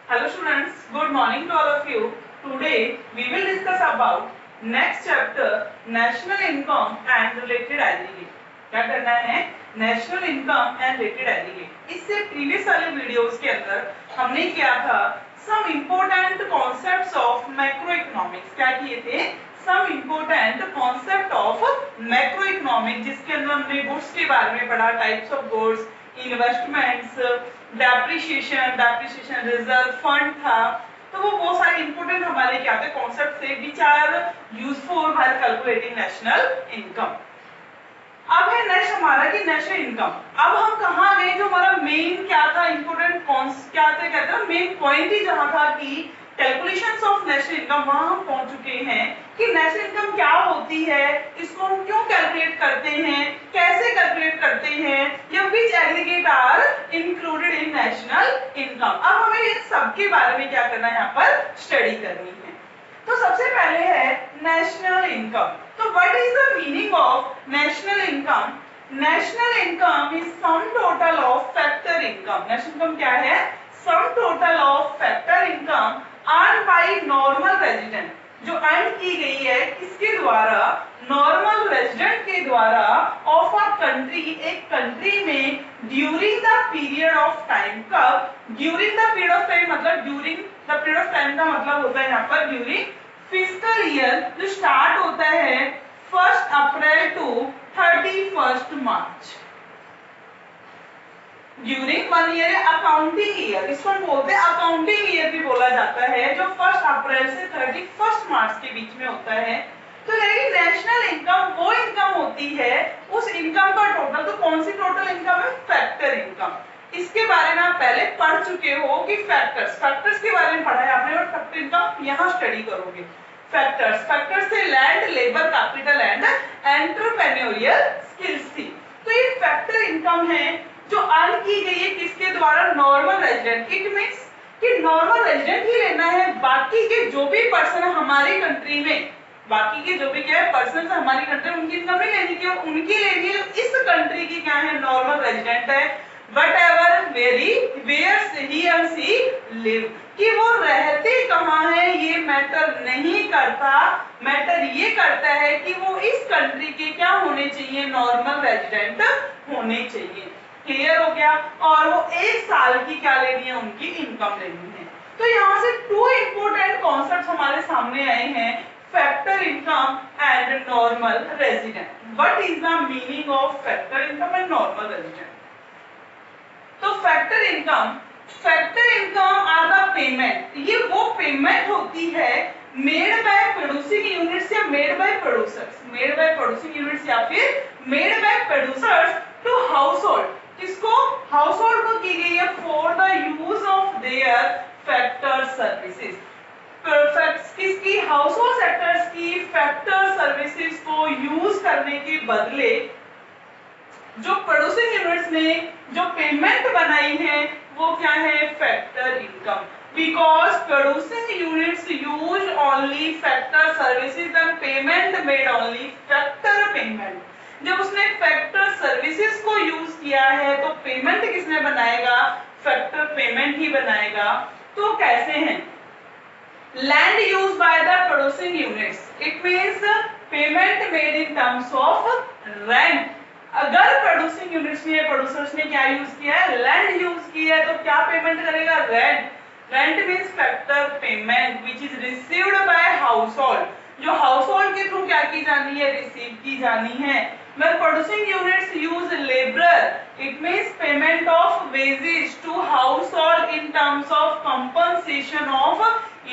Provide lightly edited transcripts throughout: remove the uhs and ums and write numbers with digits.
Hello students, good morning to all of you. Today we will discuss about next chapter national income and related aggregate. क्या करना है? National income and related aggregate. इससे previous वाले videos के अंदर हमने किया था some important concepts of macroeconomics. क्या किए थे? Some important concept of macroeconomics, जिसके अंदर हमने गुड्स के बारे में पढ़ा, types of goods, investments, depreciation reserve fund था. तो वो बहुत सारे इंपोर्टेंट हमारे क्या थे कॉन्सेप्ट थे which are useful while calculating national income. अब है नेक्स्ट हमारा कि नेशनल इनकम. अब हम कहाँ गए? जो हमारा मेन क्या था इंपोर्टेंट क्या थे, कहते हैं मेन पॉइंट ही जहाँ था कि कैलकुलेशंस ऑफ नेशनल इनकम, वहां हम पहुंच चुके हैं कि नेशनल इनकम क्या होती है, इसको हम क्यों कैलकुलेट करते हैं, कैसे कैलकुलेट करते हैं, या which aggregate are included in national income. अब हमें इन सब के बारे में क्या करना है, यहाँ पर स्टडी करनी है. तो सबसे पहले है नेशनल इनकम. तो what is the meaning of national income? National income is sum total of factor income. National income क्या है? Sum total of factor income earn by normal resident, जो अर्न की गई है किसके द्वारा? नॉर्मल रेजिडेंट के द्वारा ऑफ अ कंट्री, एक कंट्री में during the period of time. कब? During the period of time, मतलब during the period of time का मतलब होता है यहाँ पर ड्यूरिंग फिस्कल ईयर, जो स्टार्ट होता है 1 April to 31 March. During 1 year accounting year, इसको हम बोलते हैं अकाउंटिंग ईयर भी बोला जाता है, जो 1 अप्रैल से 31 मार्च के बीच में होता है. तो यानी नेशनल इनकम वो इनकम होती है, उस इनकम का टोटल. तो कौन सी टोटल इनकम है? Factor income. इसके बारे में आप पहले पढ़ चुके हो कि फैक्टर्स के बारे में पढ़ा है आपने, और फैक्टर इनकम यहाँ स्टडी करोगे. फैक्टर्स से land, labour, capital and entrepreneurial skills थी. तो ये फैक्टर इनकम है जो अर्न की गई है किसके द्वारा? Normal resident. इट मींस कि नॉर्मल रेजिडेंट ही लेना है, बाकी के जो भी पर्सन है हमारी कंट्री में, बाकी के जो भी क्या है पर्सन हमारी कंट्री में, उनकी इनकम नहीं लेनी की, उनकी लेनी है इस कंट्री की क्या है? नॉर्मल रेजिडेंट है. whatever where he or she live, कि वो रहते कहाँ है ये मैटर नहीं करता. मैटर ये करता है कि वो इस कंट्री के क्या होने चाहिए? नॉर्मल रेजिडेंट होने चाहिए. क्लियर हो गया? और वो 1 साल की क्या लेनी है? उनकी इनकम लेनी है. तो यहाँ से 2 इंपोर्टेंट कॉन्सेप्ट हमारे सामने आए हैं, factor income and normal resident. What is the meaning of factor income and normal resident? तो factor income are the payment. ये वो पेमेंट होती है मेड बाय प्रोड्यूसिंग यूनिट्स या made by producers, made by producing units या फिर made by producers to household. किसको? Household को की गई है for the use of their factor services. किसकी? हाउस होल्ड सेक्टर्स की फैक्टर सर्विसेज को यूज करने के बदले जो प्रोड्यूसिंग यूनिट्स ने जो पेमेंट बनाई है वो क्या है? Factor income. Because producing units use only factor services and payment made only factor payment. जब उसने फैक्टर सर्विसेज को यूज किया है तो पेमेंट किसने बनाएगा? फैक्टर पेमेंट ही बनाएगा. तो कैसे हैं? Land use by the producing units, it means payment made in terms of rent. अगर प्रोड्यूसिंग यूनिट्स ने, प्रोड्यूसर्स ने क्या यूज किया है? लैंड यूज किया है, तो क्या पेमेंट करेगा? Rent. Rent means factor payment which is received by house hold, जो हाउस होल्ड के थ्रू क्या की जानी है? रिसीव की जानी है. When producing units use labor, it means payment of wages to household in terms of compensation of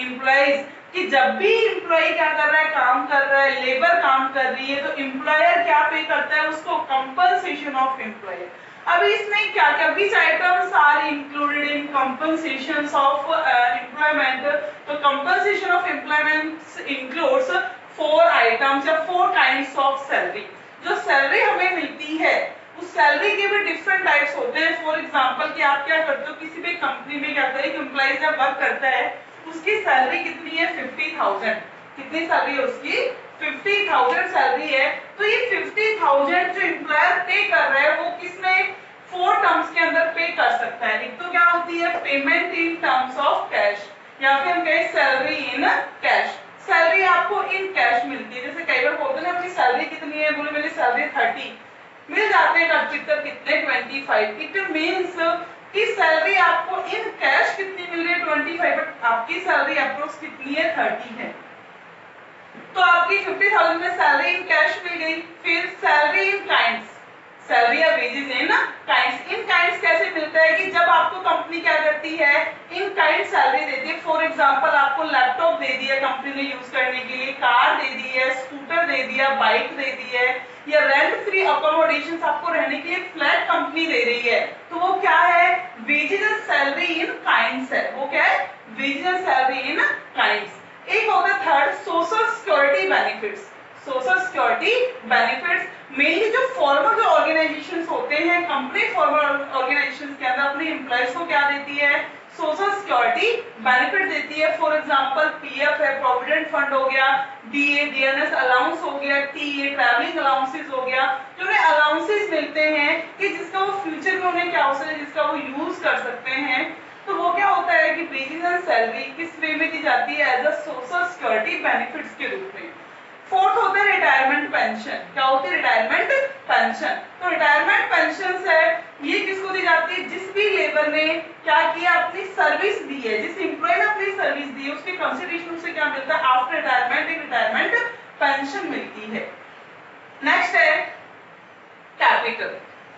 employees. कि जब भी एम्प्लॉय क्या कर रहा है? काम कर रहा है, लेबर काम कर रही है, तो एम्प्लॉयर क्या पे करता है उसको? Compensation of employer. अभी इसमें क्या क्या बीच items are included in compensations of employment. तो compensation of employment includes 4 items या 4 काइंड्स ऑफ सैलरी. जो सैलरी हमें मिलती है उस सैलरी के भी डिफरेंट टाइप्स होते हैं. फॉर एग्जांपल कि आप क्या करते हो किसी भी कंपनी में, क्या करते हैं? एक एम्प्लॉय जब वर्क करता है उसकी सैलरी कितनी है? 50,000. कितनी सैलरी है उसकी? 50,000 सैलरी है. तो ये 50,000 जो एम्प्लॉयर पे कर रहा है वो किसमें? 4 टर्म्स के अंदर पे कर सकता है। एक तो क्या होती है payment in terms of cash, या फिर हम कहें सैलरी इन कैश। सैलरी आपको इन कैश मिलती है। जैसे कई बार बोलते हैं अपनी सैलरी कितनी है, बोले मेरी सैलरी 30, मिल जाते हैं कैपिटल कितने 25। इट मींस कि सैलरी आपको इन कैश कितनी मिल रही है 25, बट आपकी सैलरी अप्रोक्स कितनी है 30 है। तो आपकी 50,000 में सैलरी इन कैश मिल गई। फिर सैलरी इन काइंड्स, सैलरी या wages in kinds. In kinds कैसे मिलता है कि जब आपको कंपनी क्या करती है इन काइंड सैलरी देती है। फॉर एग्जांपल आपको लैपटॉप दे दिया कंपनी ने यूज करने के लिए, कार दे दी है, स्कूटर दे दिया, बाइक दे दी है, या रेंट फ्री अकोमोडेशन आपको रहने के लिए फ्लैट कंपनी दे रही है, तो वो क्या है wages and salary in kinds है। वो क्या है wages and salary in kinds. एक होता है third social security benefits. Social security benefits mainly जो फॉर्मल जो ऑर्गेनाइजेशंस होते हैं, कंपनी फॉर्मल ऑर्गेनाइजेशंस के अंदर अपने एम्प्लॉइज को क्या देती है सोशल सिक्योरिटी बेनिफिट देती है। फॉर एग्जांपल पीएफ है, प्रोविडेंट फंड हो गया, डीए डीएनएस अलाउंस हो गया, टीए ट्रैवलिंग अलाउंसेस हो गया, जो उन्हें अलाउंसेस मिलते हैं कि जिसका वो फ्यूचर में उन्हें क्या हो सकता है जिसका वो यूज कर सकते हैं। तो वो क्या होता है कि वेजेस एंड सैलरी किस वे में दी जाती है as a social security benefits के रूप में। फोर्थ होता है रिटायरमेंट पेंशन। क्या होती है रिटायरमेंट पेंशन? तो रिटायरमेंट पेंशन है ये किसको दी जाती है जिस भी लेबर ने क्या किया अपनी सर्विस दी है, जिस एम्प्लॉय ने अपनी सर्विस दी है उसके कंसिडरेशन से क्या मिलता है आफ्टर रिटायरमेंट एक रिटायरमेंट पेंशन मिलती है। नेक्स्ट है कैपिटल।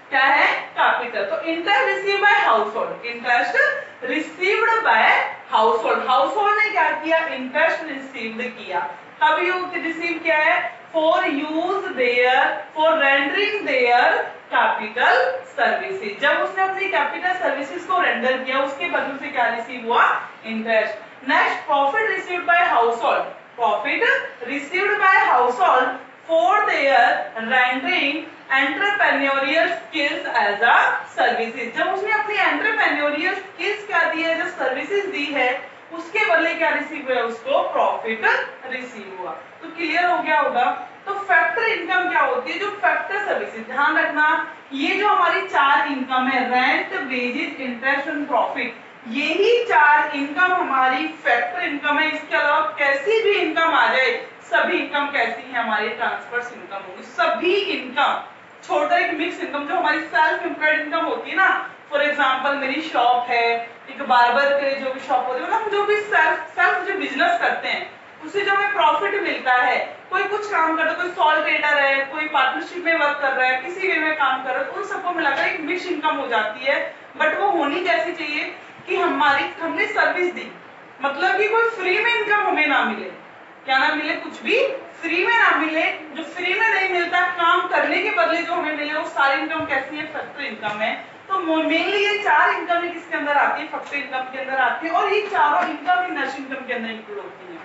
क्या है कैपिटल? तो interest received by household, interest received by household. Household ने क्या किया इंटरेस्ट रिसीव्ड किया। कब यूज रिसीव किया है for use their for rendering their capital services. जब उसने अपनी कैपिटल सर्विसेज को रेंडर किया उसके बदले से क्या रिसीव हुआ interest. Next profit received by household, profit received by household for their rendering entrepreneurial skills as a services। जब उसने अपनी entrepreneurial skills क्या दी है जो सर्विसेज दी है उसके बदले क्या रिसीव हुआ उसको प्रॉफिट रिसीव हुआ। तो क्लियर हो गया होगा। तो फैक्टर इनकम क्या होती है जो फैक्टर सर्विसेज, ध्यान रखना ये जो हमारी चार इनकम है rent wages interest and profit, यही चार इनकम हमारी फैक्टर इनकम है। इसके अलावा कैसी भी इनकम आ जाए सभी इनकम कैसी है हमारी ट्रांसफर्स इनकम होगी। सभी इनकम छोटा एक मिक्स इनकम जो हमारी सेल्फ एम्प्लॉयड इनकम होती है ना, फॉर एग्जांपल मेरी शॉप है, एक बार्बर के जो भी शॉप होती है, मतलब जो भी सेल्फ जो बिजनेस करते हैं उससे जो हमें प्रॉफिट मिलता है, कोई कुछ काम कर रहा है, कोई सॉल ट्रेडर है, कोई पार्टनरशिप में वर्क कर रहा है, किसी वे में काम कर रहा है, तो उन सबको मिलाकर एक मिक्स इनकम हो जाती है। बट वो होनी कैसी चाहिए कि हमने सर्विस दी, मतलब कि कोई फ्री में इनकम हमें ना मिले, क्या ना मिले कुछ भी फ्री में ना मिले, जो फ्री में नहीं मिलता काम करने के बदले जो हमें मिले वो सारी इनकम कैसी है फैक्टर इनकम है। तो मेनली ये चार इनकम है किसके अंदर आती है फैक्टर इनकम के अंदर आती है, और ये चारों इनकम ही नेशनल इनकम के अंदर इंक्लूड होती है।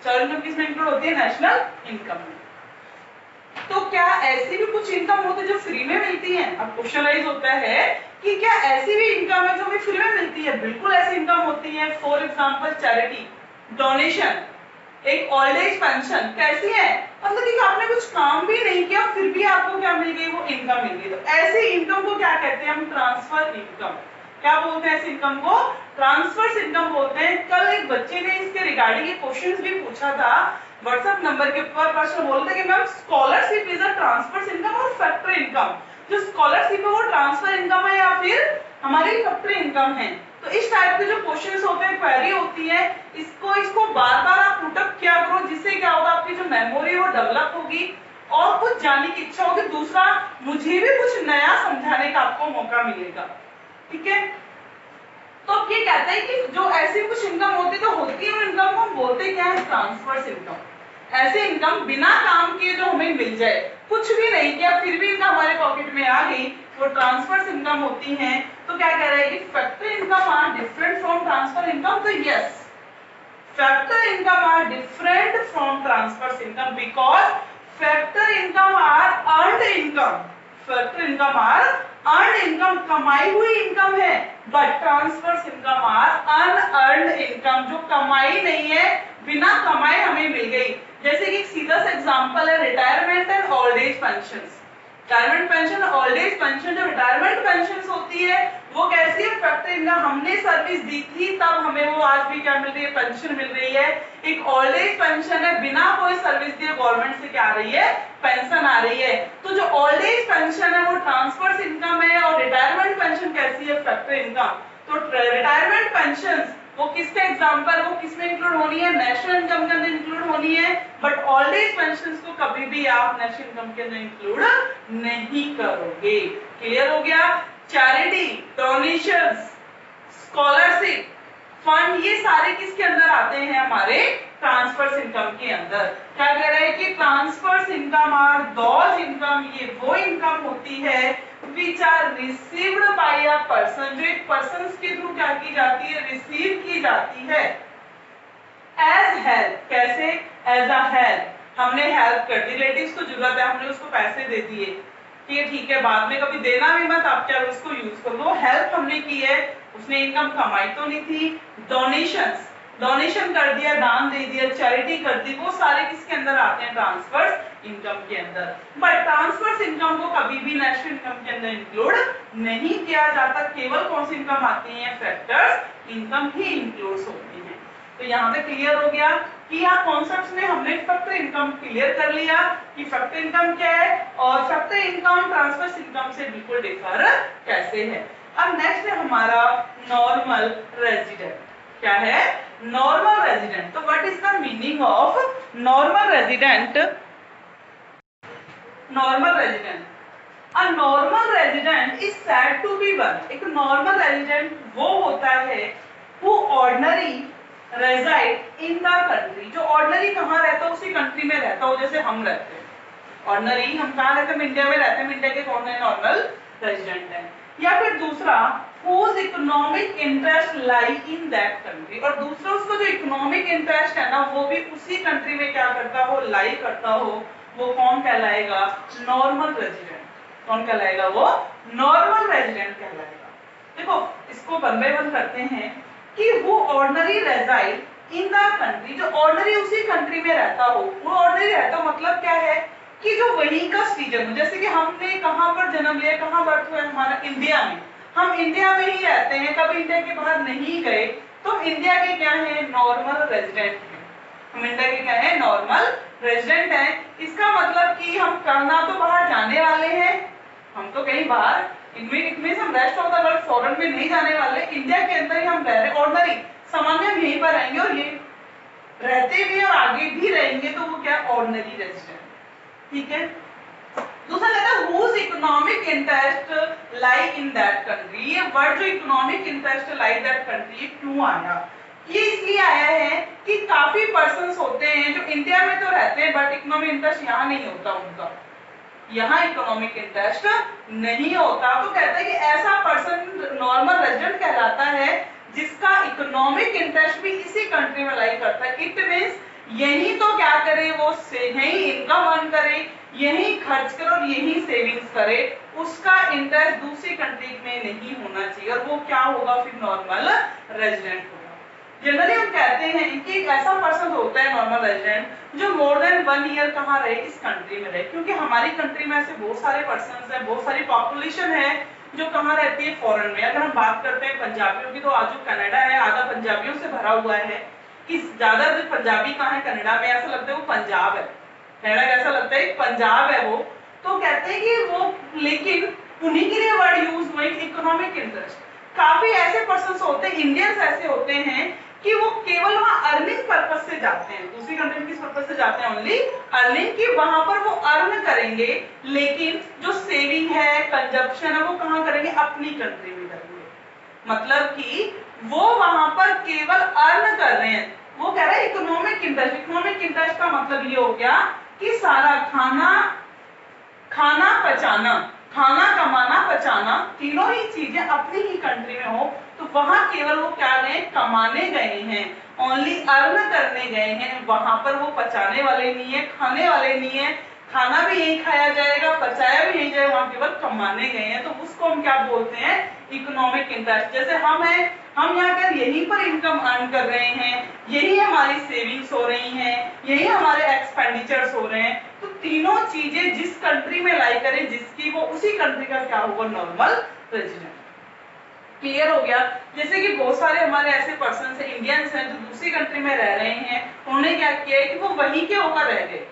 चारों इनकम किसमें इंक्लूड होती है नेशनल इनकम में। तो क्या ऐसी भी कुछ इनकम होती है जो फ्री में मिलती है? अब क्वेश्चनाइज होता है कि क्या ऐसी भी इनकम है जो हमें फ्री में मिलती है? बिल्कुल ऐसी इनकम होती है। फॉर एग्जांपल चैरिटी, डोनेशन, एक ओल्ड एज पेंशन कैसी है मतलब कि आपने कुछ काम भी नहीं किया फिर भी आपको क्या मिल गई वो इनकम मिल गई। तो ऐसी इनकम को क्या कहते हैं हम ट्रांसफर इनकम। क्या बोलते हैं ऐसी इनकम को ट्रांसफर इनकम बोलते हैं। कल एक बच्चे ने इसके रिगार्डिंग एक क्वेश्चंस भी पूछा था व्हाट्सएप नंबर के ऊपर, प्रश्न बोलते कि ma'am scholarship is a transfer income और फैक्टर इनकम, जो स्कॉलरशिप है वो ट्रांसफर इनकम है या फिर हमारी फैक्टर इनकम है। तो इस टाइप के जो क्वेश्चंस होते हैं क्वेरी होती है, इसको बार-बार आप पुटअप किया करो जिससे क्या होगा आपकी जो मेमोरी वो डेवलप होगी और कुछ जानने की इच्छा होगी। दूसरा मुझे भी कुछ नया समझाने का आपको मौका मिलेगा, ठीक है। तो अब ये कहते हैं कि जो ऐसी कुछ इनकम होती तो होती है और इनकम को हम बोलते क्या है ट्रांसफर इनकम। ऐसे इनकम बिना काम किए जो हमें मिल जाए, कुछ भी नहीं किया फिर भी इनकम हमारे पॉकेट में आ गई, वो ट्रांसफर इनकम होती है। तो क्या कह रहा है कि factor income are different from transfer income. तो yes factor income are different from transfer income because factor income are earned income, factor income are earned income कमाई हुई इनकम है, but transfer income are unearned income जो कमाई नहीं है बिना कमाई हमें मिल गई। जैसे कि एक सीधा सा एग्जांपल है retirement and old age pensions. Retirement pension, old age pension. जो रिटायरमेंट पेंशन होती है वो कैसी है, फैक्टर इनकम, हमने सर्विस दी थी तब हमें वो आज भी क्या मिल रही है, पेंशन मिल रही है। एक ओल्ड एज पेंशन है, बिना कोई सर्विस दिए गवर्नमेंट से क्या आ रही है, पेंशन आ रही है। तो जो ओल्ड एज पेंशन है वो ट्रांसफर्स इनकम है, और रिटायरमेंट पेंशन कैसी है, फैक्टर इनकम। तो रिटायरमेंट पेंशन वो किसके एग्जांपल, वो किसमें इंक्लूड होनी है, नेशनल इनकम के अंदर इंक्लूड होनी है। बट ओल्ड एज पेंशन को कभी भी आप नेशनल इनकम के अंदर इंक्लूड नहीं करोगे। क्लियर हो गया। चैरिटी, डोनेशंस, स्कॉलरशिप, फंड, ये सारे किसके अंदर आते हैं, हमारे ट्रांसफर्स इनकम के अंदर। क्या कह रहे हैं कि transfers income are those income, ये वो इनकम होती है which are received by a person, जो एक पर्सन के थ्रू क्या की जाती है, रिसीव की जाती है। एज हेल्प, कैसे, एज अ हेल्प, हमने हेल्प कर दी, रिलेटिव्स को जरूरत है, हमने उसको पैसे दे दिए, ठीक है, बाद में कभी देना भी मत, आप क्या उसको यूज करो, वो हेल्प हमने की है, उसने इनकम कमाई तो नहीं थी। डोनेशंस, डोनेशन कर दिया, दान दे दिया, चैरिटी कर दी, वो सारे किसके अंदर आते हैं, ट्रांसफर्स इनकम के अंदर। बट ट्रांसफर्स इनकम को कभी भी नेशनल इनकम के अंदर इंक्लूड नहीं किया जाता। केवल कौन सी इनकम आती है, फैक्टर्स इनकम ही इंक्लूड होती है। तो यहाँ पे क्लियर हो गया कि यहाँ कॉन्सेप्ट्स में हमने फैक्टर इनकम क्लियर कर लिया कि फैक्टर इनकम क्या है और फैक्टर इनकम ट्रांसफर्स इनकम से बिल्कुल डिफर कैसे है। अब नेक्स्ट है हमारा नॉर्मल रेजिडेंट। क्या है, नॉर्मल रेजिडेंट। तो what is the meaning of normal resident? Normal resident, a normal resident is said to be one. एक नॉर्मल रेजिडेंट वो होता है who ordinary reside in the country, जो ऑर्डिनरी कहाँ रहता है, उसी कंट्री में रहता हो, जैसे हम रहते हैं। ऑर्डिनरी हम कहाँ रहते हैं, इंडिया में रहते हैं, इंडिया के कौन है, नॉर्मल रेजिडेंट है। या फिर दूसरा, whose economic interest lie in that country, और दूसरा उसको जो इकोनॉमिक इंटरेस्ट है ना वो भी उसी कंट्री में क्या करता हो, लाई करता हो, वो कौन कहलाएगा, नॉर्मल रेजिडेंट। कौन कहलाएगा, वो नॉर्मल रेजिडेंट कहलाएगा। देखो इसको वन बाय वन करते हैं कि वो ordinary reside in the country, जो ऑर्डिनरी उसी कंट्री में रहता हो, वो ऑर्डिनरी रहता हो मतलब क्या है कि जो वहीं का सिटीजन हो। जैसे कि हमने कहाँ पर जन्म लिया, कहाँ बर्थ हुआ हमारा, इंडिया में, हम इंडिया में ही रहते हैं, कभी इंडिया के बाहर नहीं गए, तो इंडिया के क्या है, नॉर्मल रेजिडेंट हैं। हम इंडिया के क्या है, नॉर्मल रेजिडेंट हैं। इसका मतलब कि हम ना तो बाहर जाने वाले हैं, हम तो कहीं बाहर, इनमें हम rest of the world foreign में नहीं जाने वाले, इंडिया के अंदर ही हम रह रहे, ऑर्डिनरी सामान्य हम यहीं पर रहेंगे और ये रहते भी और आगे भी रहेंगे, तो वो क्या, ऑर्डिनरी रेजिडेंट। ठीक है। दूसरा कहता है whose economic interest lie in that country। ये वर्ड जो economic interest lie that country क्यों आया, ये इसलिए आया है कि काफी पर्संस होते हैं जो इंडिया में तो रहते हैं बट इकोनॉमिक इंटरेस्ट यहाँ नहीं होता उनका, यहाँ इकोनॉमिक इंटरेस्ट नहीं होता। तो कहते हैं कि ऐसा पर्सन नॉर्मल रेजिडेंट कहलाता है जिसका इकोनॉमिक इंटरेस्ट भी इसी कंट्री में लाई करता है। इट मींस यही तो क्या करे, वो यही इनकम अर्न करे, यही खर्च करे और यही सेविंग्स करे, उसका इंटरेस्ट दूसरी कंट्री में नहीं होना चाहिए, और वो क्या होगा, फिर नॉर्मल रेजिडेंट होगा। जनरली हम कहते हैं कि एक ऐसा पर्सन होता है नॉर्मल रेजिडेंट जो मोर देन 1 ईयर कहाँ रहे, इस कंट्री में रहे, क्योंकि हमारी कंट्री में ऐसे बहुत सारे पर्सन है, बहुत सारी पॉपुलेशन है जो कहाँ रहती है, फॉरेन में। अगर हम बात करते हैं पंजाबियों की, तो आज जो कनाडा है आधा पंजाबियों से भरा हुआ है, कि ज्यादा पंजाबी कहाँ है, कनाडा में। ऐसा लगता है वो पंजाब है, कनाडा कैसा लगता है, पंजाब है वो। तो कहते हैं कि वो, लेकिन उन्हीं के लिए वर्ड यूज हुए इकोनॉमिक इंटरेस्ट। काफी ऐसे पर्संस होते हैं, इंडियंस ऐसे होते हैं कि वो केवल वहां अर्निंग पर्पस से जाते हैं, दूसरी कंट्री में किस पर्पस से जाते हैं, ओनली अर्निंग, की वहां पर वो अर्न करेंगे, लेकिन जो सेविंग है, कंजप्शन है, वो कहाँ करेंगे, अपनी कंट्री में करेंगे। मतलब कि वो वहां पर केवल अर्न कर रहे हैं। वो कह रहा है इकोनॉमिक इंटरेस्ट। इकोनॉमिक इंटरेस्ट का मतलब ये हो गया कि सारा खाना पचाना, खाना कमाना पचाना, तीनों ही चीजें अपनी ही कंट्री में हो, तो वहां केवल वो क्या गए, कमाने गए हैं, ओनली अर्न करने गए हैं। वहां पर वो पचाने वाले नहीं है, खाने वाले नहीं है, खाना भी यही खाया जाएगा, पचाया भी यही जाएगा, वहां केवल कमाने गए हैं। तो उसको हम क्या बोलते हैं, इकोनॉमिक इंटरेस्ट। जैसे हम हैं, हम यहाँ कर यहीं पर इनकम अर्न कर रहे हैं, यही हमारी सेविंग्स हो रही हैं, यही हमारे एक्सपेंडिचर्स हो रहे हैं, तो तीनों चीजें जिस कंट्री में लाई करें जिसकी, वो उसी कंट्री का क्या होगा, नॉर्मल रेजिडेंट। क्लियर हो गया। जैसे कि बहुत सारे हमारे ऐसे पर्सन है, इंडियंस हैं, जो दूसरी कंट्री में रह रहे हैं, उन्होंने क्या किया है कि वो वहीं के होकर रह गए।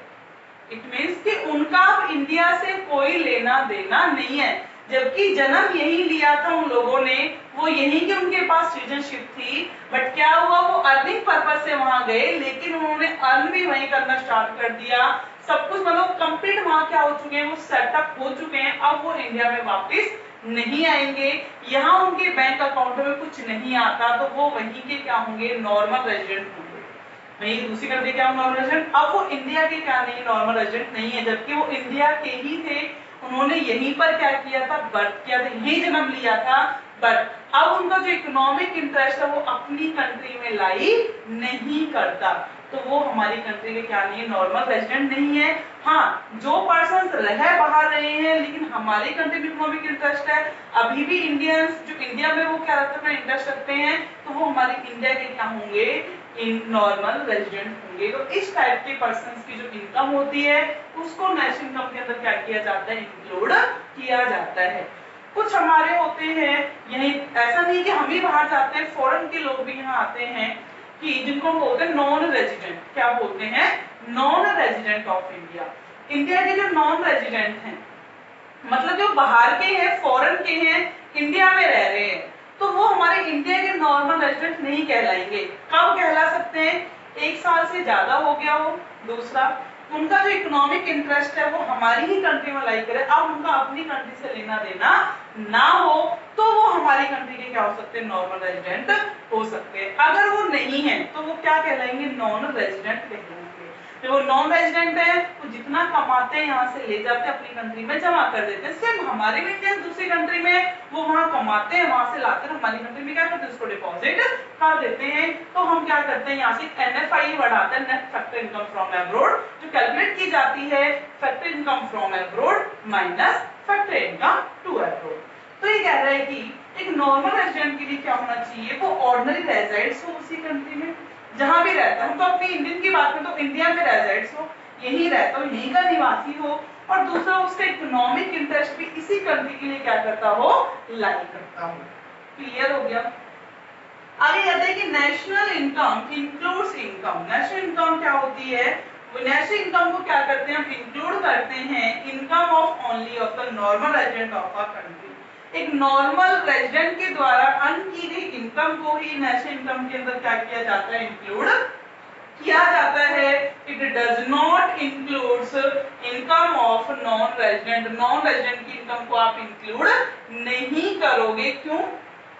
इट मीन्स कि उनका इंडिया से कोई लेना देना नहीं है, जबकि जन्म यही लिया था उन लोगों ने, वो यही कि उनके पास सिटीजनशिप थी, बट क्या हुआ, वो अर्निंग पर्पस से वहां गए, लेकिन उन्होंने अर्न भी वहीं करना स्टार्ट कर दिया, सब कुछ मतलब कंप्लीट वहां क्या हो चुके हैं, वो सेटअप हो चुके हैं। अब वो इंडिया में वापस नहीं आएंगे, यहाँ उनके बैंक अकाउंट में कुछ नहीं आता, तो वो वहीं के क्या होंगे, नॉर्मल रेजिडेंट होंगे। वहीं दूसरी कंट्री क्या नॉर्मल रेजिडेंट, अब वो इंडिया के क्या नहीं, नॉर्मल रेजिडेंट नहीं है, जबकि वो इंडिया के ही थे, उन्होंने यहीं पर क्या किया था, बर्थ किया था, यहीं जन्म लिया था, बट अब उनका जो इकोनॉमिक इंटरेस्ट है वो अपनी कंट्री में लाई नहीं करता, तो वो हमारी कंट्री के क्या नहीं है, नॉर्मल रेजिडेंट नहीं है। हाँ, जो पर्सन रह बाहर रहे हैं लेकिन हमारी कंट्री में इकोनॉमिक इंटरेस्ट है, अभी भी इंडियंस जो इंडिया में वो क्या रखते हैं, इंटरेस्ट रखते हैं, तो वो हमारे इंडिया के क्या होंगे, इन नॉर्मल रेजिडेंट होंगे। तो इस टाइप के पर्संस की जो इनकम होती है उसको नेशनल इनकम के अंदर क्या किया जाता है, इंक्लूड किया जाता है। कुछ हमारे होते हैं यही, ऐसा नहीं कि हम ही बाहर जाते हैं, फॉरेन के लोग भी यहाँ आते हैं, कि जिनको हम बोलते हैं नॉन रेजिडेंट, क्या बोलते हैं, non resident of India. India के जो नॉन रेजिडेंट हैं, मतलब जो बाहर के हैं, फॉरेन के हैं, इंडिया में रह रहे हैं, तो वो हमारे इंडिया के नॉर्मल रेजिडेंट नहीं कहलाएंगे। कब कहला सकते हैं, 1 साल से ज्यादा हो गया हो, दूसरा उनका जो इकोनॉमिक इंटरेस्ट है वो हमारी ही कंट्री में लाई करे, अब उनका अपनी कंट्री से लेना देना ना हो, तो वो हमारी कंट्री के क्या हो सकते हैं, नॉर्मल रेजिडेंट हो सकते हैं। अगर वो नहीं है तो वो क्या कहलाएंगे, नॉन रेजिडेंट कहलाएंगे। जो वो नॉन रेजिडेंट है वो जितना कमाते हैं यहाँ से ले जाते हैं, अपनी कंट्री में जमा कर देते हैं। सेम हमारे भी इंडियन दूसरी कंट्री में वो वहाँ कमाते हैं, वहां से लाकर हमारी कंट्री में क्या करते हैं, उसको डिपॉजिट कर देते हैं। तो हम क्या करते हैं, यहाँ से NFI बढ़ाते हैं, net factor income from abroad, जो कैलकुलेट की जाती है factor income from abroad minus factor income to abroad. तो ये कह रहा है कि एक नॉर्मल रेजिडेंट के लिए क्या होना चाहिए, वो ऑर्डिनरी रेजिडेंट्स हो उसी कंट्री में जहां भी रहता है। हम तो अपनी इंडियन की बात में तो इंडिया में रेजिडेंट्स हो, यही रहता हो, यहीं का निवासी हो, और दूसरा उसका इकोनॉमिक इंटरेस्ट भी इसी कंट्री के लिए क्या करता हो, लाई करता हो। क्लियर हो गया। आगे कहते हैं कि national income includes income. National income क्या होती है, नेशनल इनकम को क्या करते हैं, हम इंक्लूड करते हैं income of only of the normal resident of a country. एक नॉर्मल रेजिडेंट के द्वारा अर्न की गई इनकम को ही नेशनल इनकम के अंदर क्या किया जाता है, इंक्लूड किया जाता है। It does not includes income of non resident. Non resident की इनकम को आप इंक्लूड नहीं करोगे, क्यों,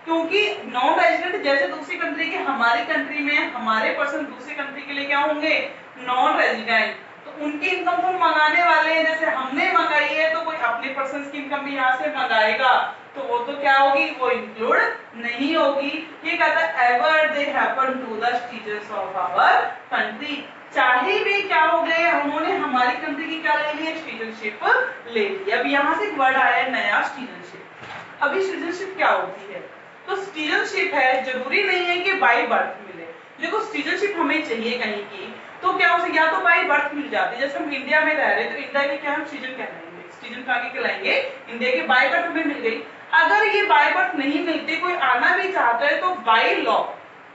क्योंकि नॉन रेजिडेंट जैसे दूसरी कंट्री के हमारी कंट्री में हमारे पर्सन दूसरी कंट्री के लिए क्या होंगे, नॉन रेजिडेंट, तो उनकी इनकम तो मंगाने वाले हैं, जैसे हमने मंगाई है तो कोई अपने पर्सन की इनकम भी यहाँ से मंगाएगा, तो वो तो क्या होगी, वो इंक्लूड नहीं होगी। ये कहता है ever they happen to the citizens of our country, चाहे भी क्या हो गए, उन्होंने हमारी कंट्री की क्या ले ली है, सिटीजनशिप ले ली। अब यहाँ से एक वर्ड आया है नया, सिटीजनशिप। अभी सिटीजनशिप क्या होती है, तो सिटीजनशिप है, जरूरी नहीं है कि बाय बर्थ मिले। देखो सिटीजनशिप हमें चाहिए कहीं की, तो क्या उसे या तो बाय बर्थ मिल जाती है, जैसे हम इंडिया में रह रहे हैं तो इंडिया के क्या हम सिटीजन कहलाएंगे, सिटीजन कहाँ के कहलाएंगे, इंडिया के, बाय बर्थ हमें मिल गई। अगर ये बाय बर्थ नहीं मिलती, कोई आना भी चाहता है, तो बाय लॉ,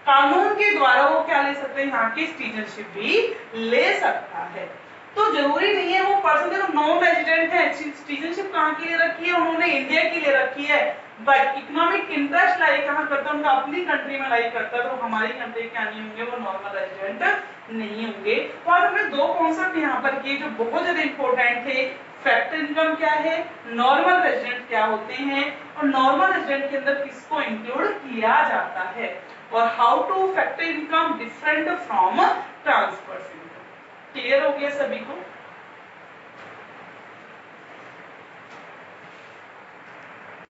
कानून के द्वारा वो क्या ले सकते हैं, यहाँ की सिटीजनशिप भी ले सकता है। तो जरूरी नहीं है वो पर्सन जो नॉन रेजिडेंट है, सिटीजनशिप कहाँ के लिए रखी है, उन्होंने इंडिया के लिए रखी है, बट इकोनॉमिक इंटरेस्ट लाई कहाँ करता है, उनका अपनी कंट्री में लाई करता है, तो हमारी कंट्री क्या नहीं होंगे, वो नॉर्मल रेजिडेंट नहीं होंगे। तो आज हमने दो कॉन्सेप्ट यहाँ पर किए जो बहुत ज्यादा इंपॉर्टेंट थे। फैक्टर इनकम क्या है, नॉर्मल रेजिडेंट क्या होते हैं, और नॉर्मल रेजिडेंट के अंदर किसको इंक्लूड किया जाता है, और how two factor income different from transfer income. Clear हो गया सभी को।